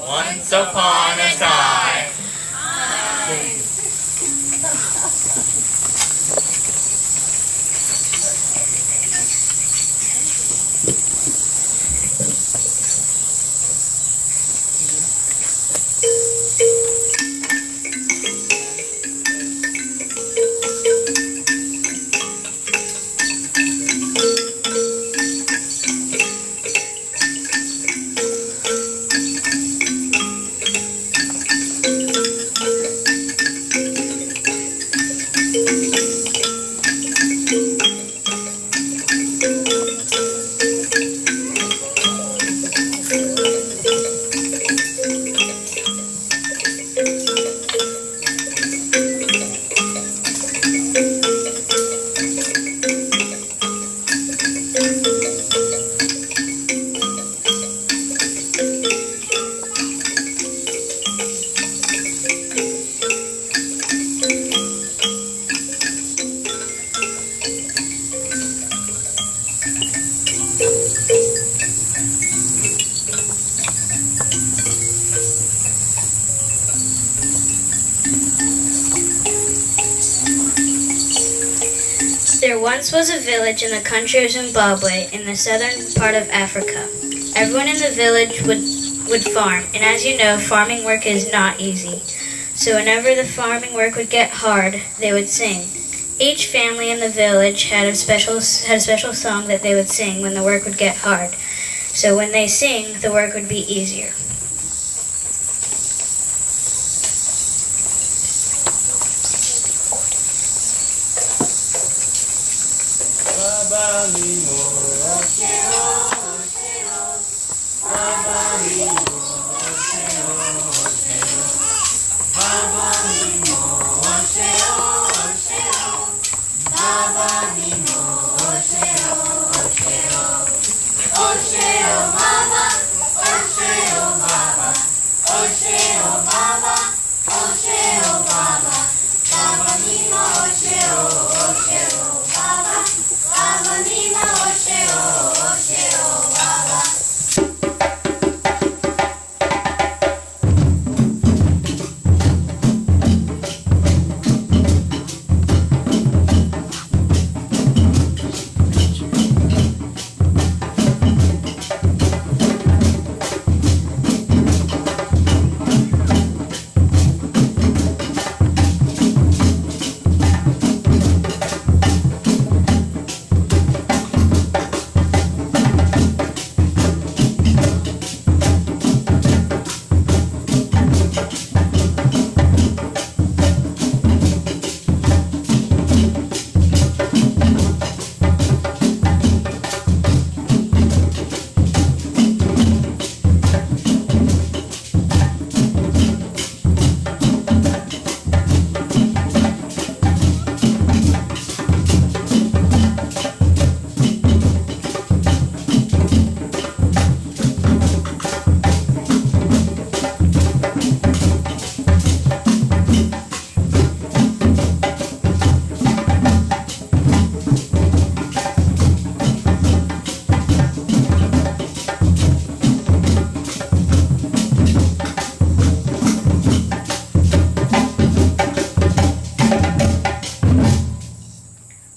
Once upon a time. There once was a village in the country of Zimbabwe in the southern part of Africa. Everyone in the village would farm, and as you know, farming work is not easy. So whenever the farming work would get hard, they would sing. Each family in the village had a special song that they would sing when the work would get hard. So when they sing, the work would be easier.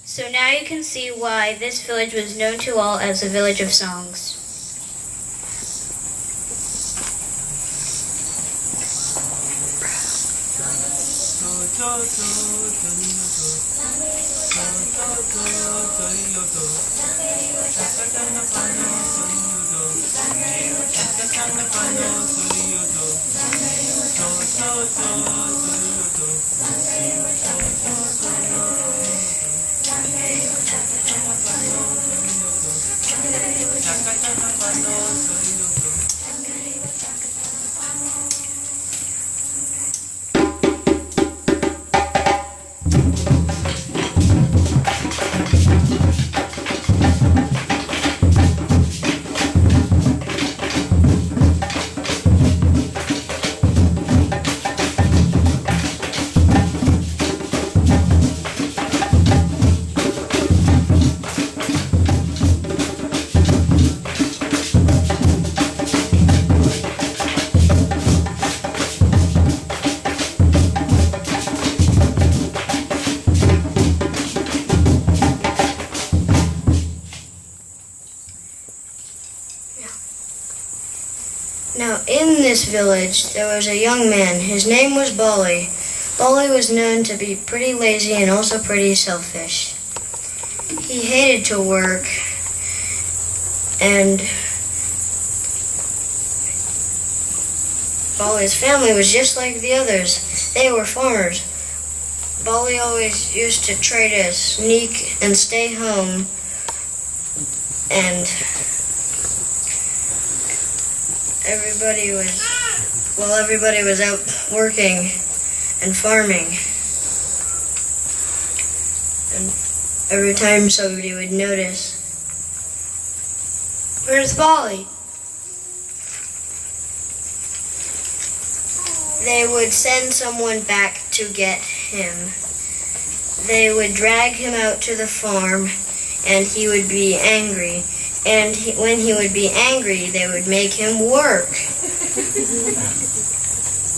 So now you can see why this village was known to all as the Village of Songs. Now, in this village, there was a young man. His name was Bali. Bali was known to be pretty lazy and also pretty selfish. He hated to work, and Bali's family was just like the others. They were farmers. Bali always used to try to sneak and stay home, and everybody was out working and farming. And every time somebody would notice, "Where's Bali?" they would send someone back to get him. They would drag him out to the farm, and he would be angry. And when he would be angry, they would make him work.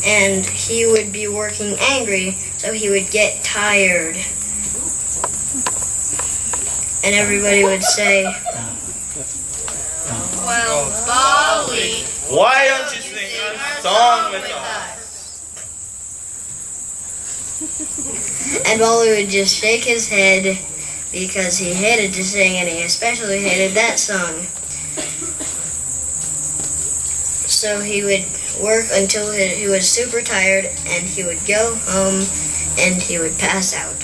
And he would be working angry, so he would get tired. And everybody would say, Well, Bali, why don't you sing a song with us? and Bali would just shake his head because he hated to sing, and he especially hated that song. So he would work until he was super tired, and he would go home and he would pass out.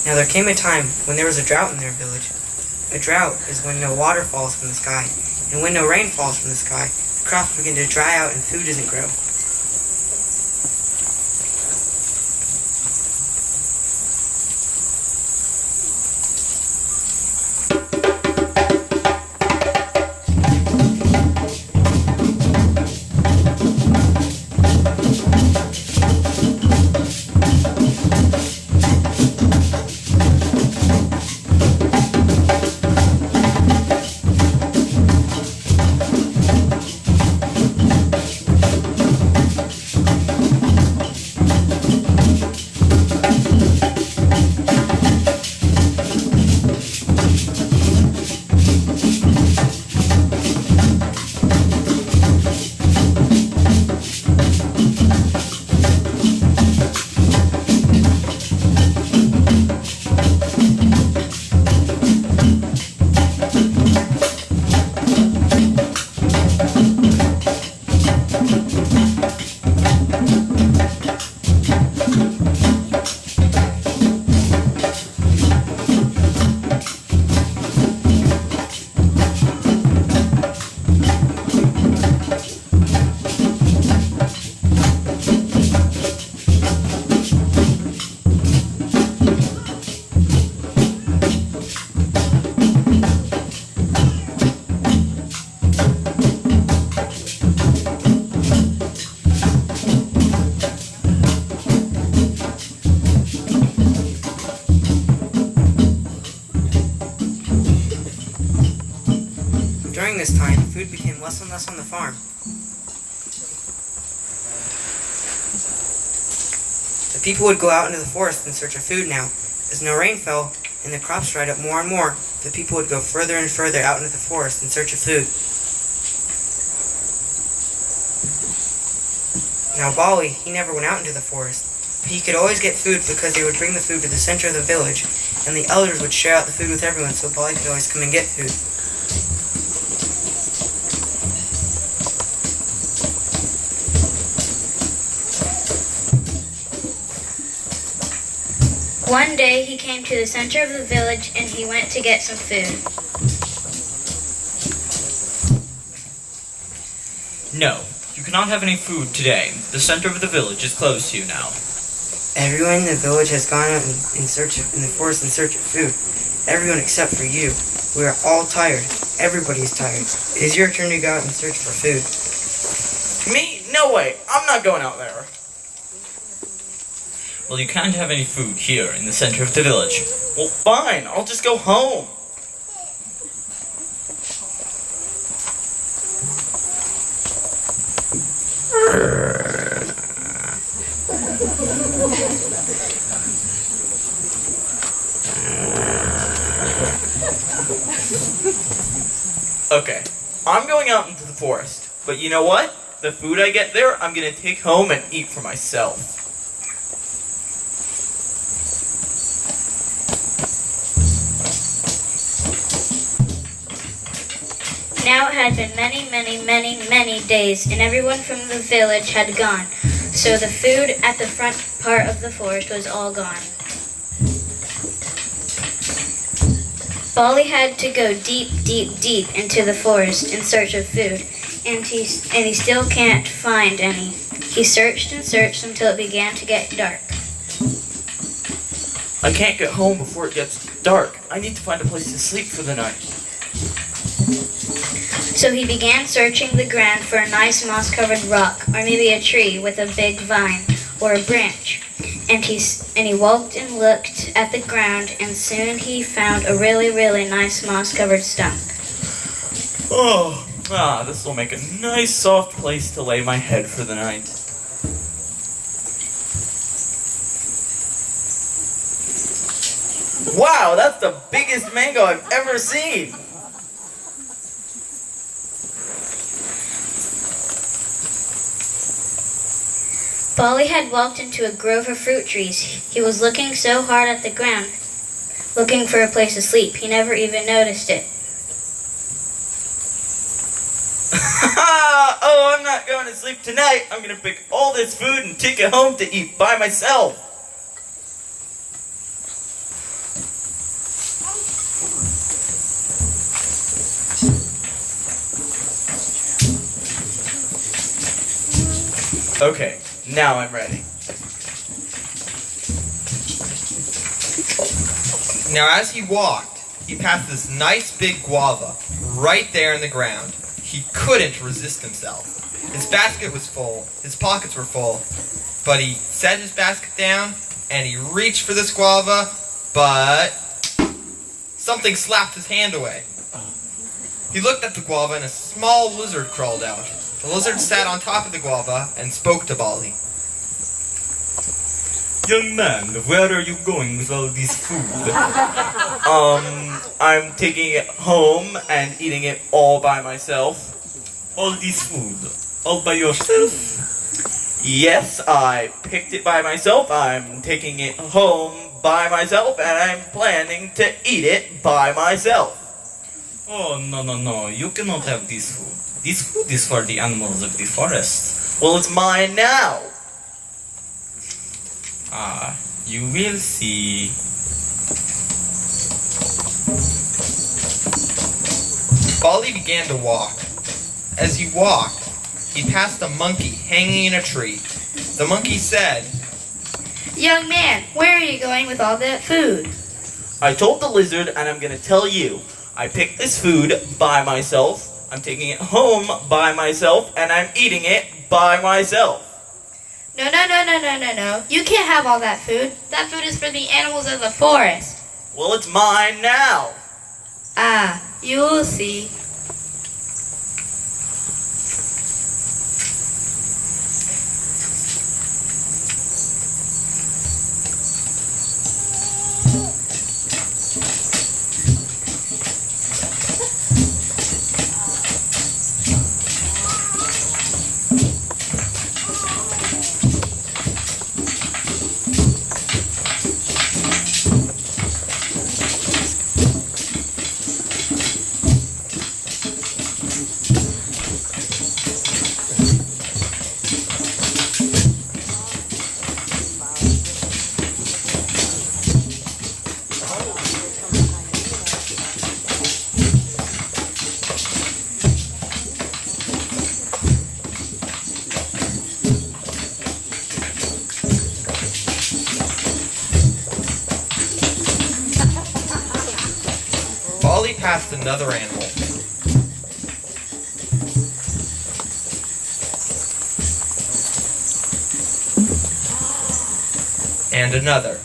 Now there came a time when there was a drought in their village. A drought is when no water falls from the sky, and when no rain falls from the sky, the crops begin to dry out and food doesn't grow. During this time, food became less and less on the farm. The people would go out into the forest in search of food now. As no rain fell and the crops dried up more and more, the people would go further and further out into the forest in search of food. Now Bali, he never went out into the forest. He could always get food because they would bring the food to the center of the village, and the elders would share out the food with everyone, so Bali could always come and get food. One day he came to the center of the village and he went to get some food. No, you cannot have any food today. The center of the village is closed to you now. Everyone in the village has gone out in the forest in search of food. Everyone except for you. We are all tired. Everybody is tired. It is your turn to go out and search for food. Me? No way. I'm not going out there. Well, you can't have any food here in the center of the village. Well, fine. I'll just go home. Okay, I'm going out into the forest, but you know what? The food I get there, I'm gonna take home and eat for myself. Now it had been many days, and everyone from the village had gone, so the food at the front part of the forest was all gone. Bali had to go deep into the forest in search of food, and he still can't find any. He searched and searched until it began to get dark. I can't get home before it gets dark. I need to find a place to sleep for the night. So he began searching the ground for a nice moss-covered rock, or maybe a tree with a big vine or a branch. And he walked and looked at the ground, and soon he found a really nice moss-covered stump. This will make a nice soft place to lay my head for the night. Wow, that's the biggest mango I've ever seen! Bali had walked into a grove of fruit trees. He was looking so hard at the ground, looking for a place to sleep, he never even noticed it. Oh, I'm not going to sleep tonight. I'm going to pick all this food and take it home to eat by myself. Okay, now I'm ready. Now as he walked, he passed this nice big guava right there in the ground. He couldn't resist himself. His basket was full, his pockets were full, but he set his basket down and he reached for this guava, but something slapped his hand away. He looked at the guava and a small lizard crawled out. The lizard sat on top of the guava and spoke to Bali. Young man, where are you going with all this food? I'm taking it home and eating it all by myself. All this food? All by yourself? Yes, I picked it by myself. I'm taking it home by myself, and I'm planning to eat it by myself. Oh, no. You cannot have this food. This food is for the animals of the forest. Well, it's mine now. You will see. Bali began to walk. As he walked, he passed a monkey hanging in a tree. The monkey said, Young man, where are you going with all that food? I told the lizard, and I'm going to tell you. I picked this food by myself. I'm taking it home by myself, and I'm eating it by myself. No. You can't have all that food. That food is for the animals of the forest. Well, it's mine now. You will see. Bali passed another animal. And another.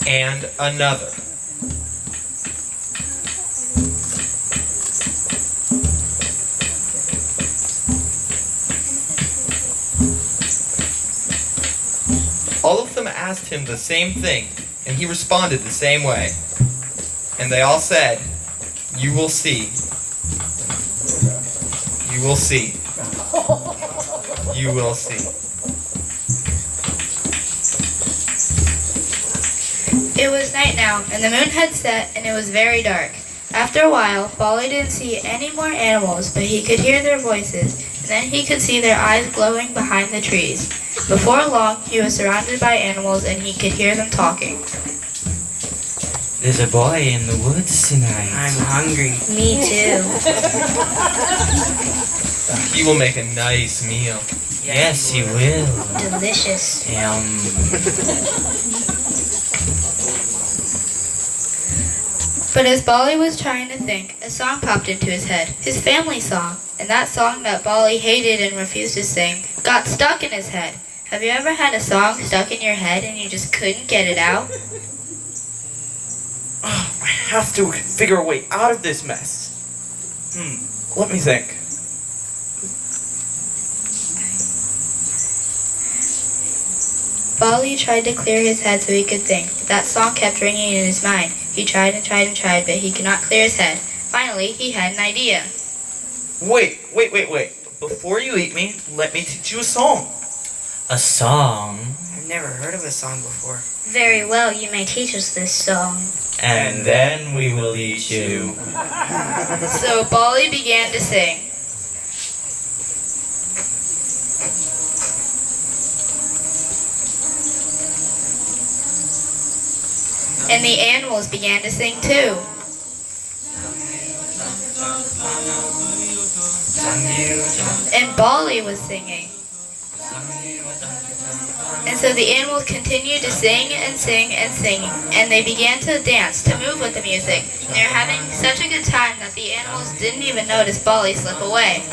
And another. him the same thing, and he responded the same way. And they all said, "You will see. You will see. You will see." It was night now, and the moon had set, and it was very dark. After a while, Bolly didn't see any more animals, but he could hear their voices, and then he could see their eyes glowing behind the trees. Before long, he was surrounded by animals, and he could hear them talking. There's a boy in the woods tonight. I'm hungry. Me too. He will make a nice meal. Yes, he will. Delicious. But as Bolly was trying to think, a song popped into his head, his family song. And that song that Bolly hated and refused to sing got stuck in his head. Have you ever had a song stuck in your head and you just couldn't get it out? Oh, I have to figure a way out of this mess. Let me think. Bolly tried to clear his head so he could think, but that song kept ringing in his mind. He tried and tried and tried, but he could not clear his head. Finally, he had an idea. Wait. Before you eat me, let me teach you a song. A song? I've never heard of a song before. Very well, you may teach us this song. And then we will eat you. So Bolly began to sing. And the animals began to sing too. And Bolly was singing. And so the animals continued to sing and sing and sing, and they began to dance, to move with the music. And they were having such a good time that the animals didn't even notice Bolly slip away.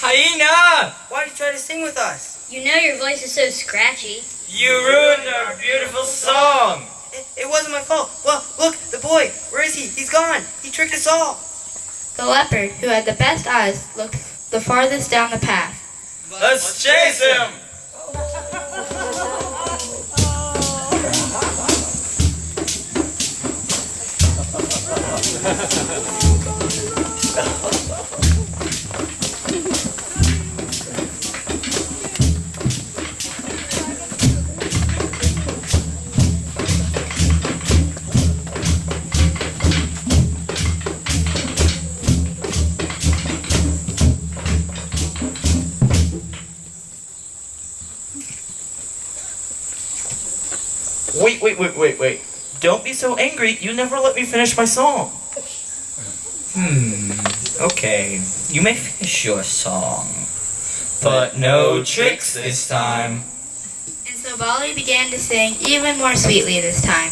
Hyena! Why did you try to sing with us? You know your voice is so scratchy. You ruined our beautiful song! It wasn't my fault. Well, look, the boy. Where is he? He's gone. He tricked us all. The leopard, who had the best eyes, looked the farthest down the path. Let's chase him! Wait. Don't be so angry. You never let me finish my song. Okay. You may finish your song. But no tricks this time. And so Bolly began to sing even more sweetly this time.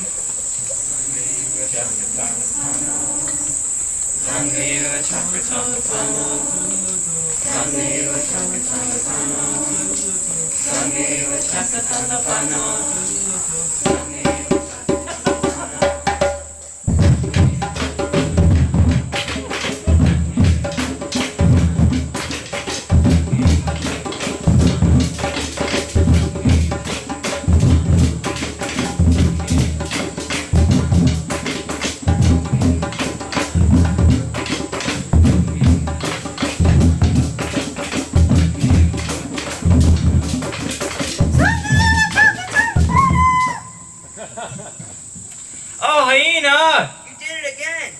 Oh, Hyena! You did it again.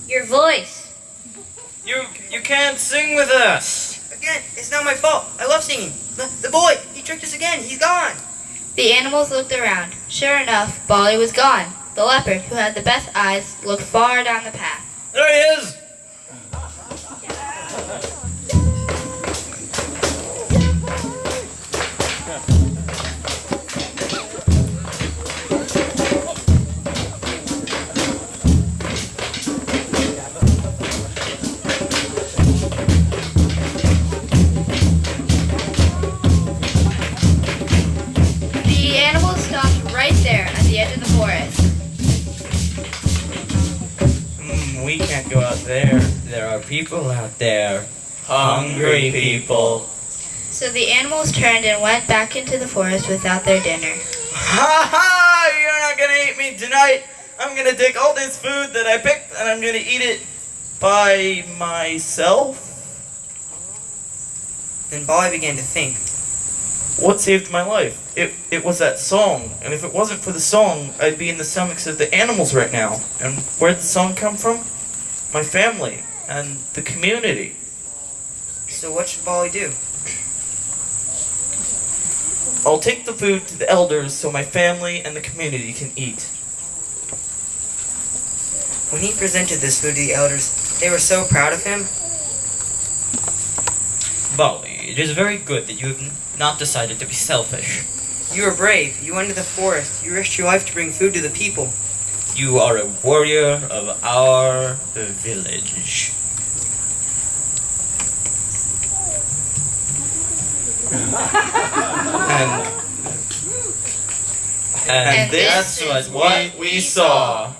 Your voice. You can't sing with us! Again, it's not my fault. I love singing. The boy, he tricked us again. He's gone. The animals looked around. Sure enough, Bolly was gone. The leopard, who had the best eyes, looked far down the path. There he is! we can't go out there. There are people out there. Hungry people. So the animals turned and went back into the forest without their dinner. Ha ha! You're not gonna eat me tonight. I'm gonna take all this food that I picked and I'm gonna eat it by myself. Then Bali began to think. What saved my life? It was that song. And if it wasn't for the song, I'd be in the stomachs of the animals right now. And where'd the song come from? My family and the community. So what should Bali do? I'll take the food to the elders so my family and the community can eat. When he presented this food to the elders, they were so proud of him. Bali, it is very good that you have not decided to be selfish. You were brave. You went into the forest. You risked your life to bring food to the people. You are a warrior of our village. And this was what we saw.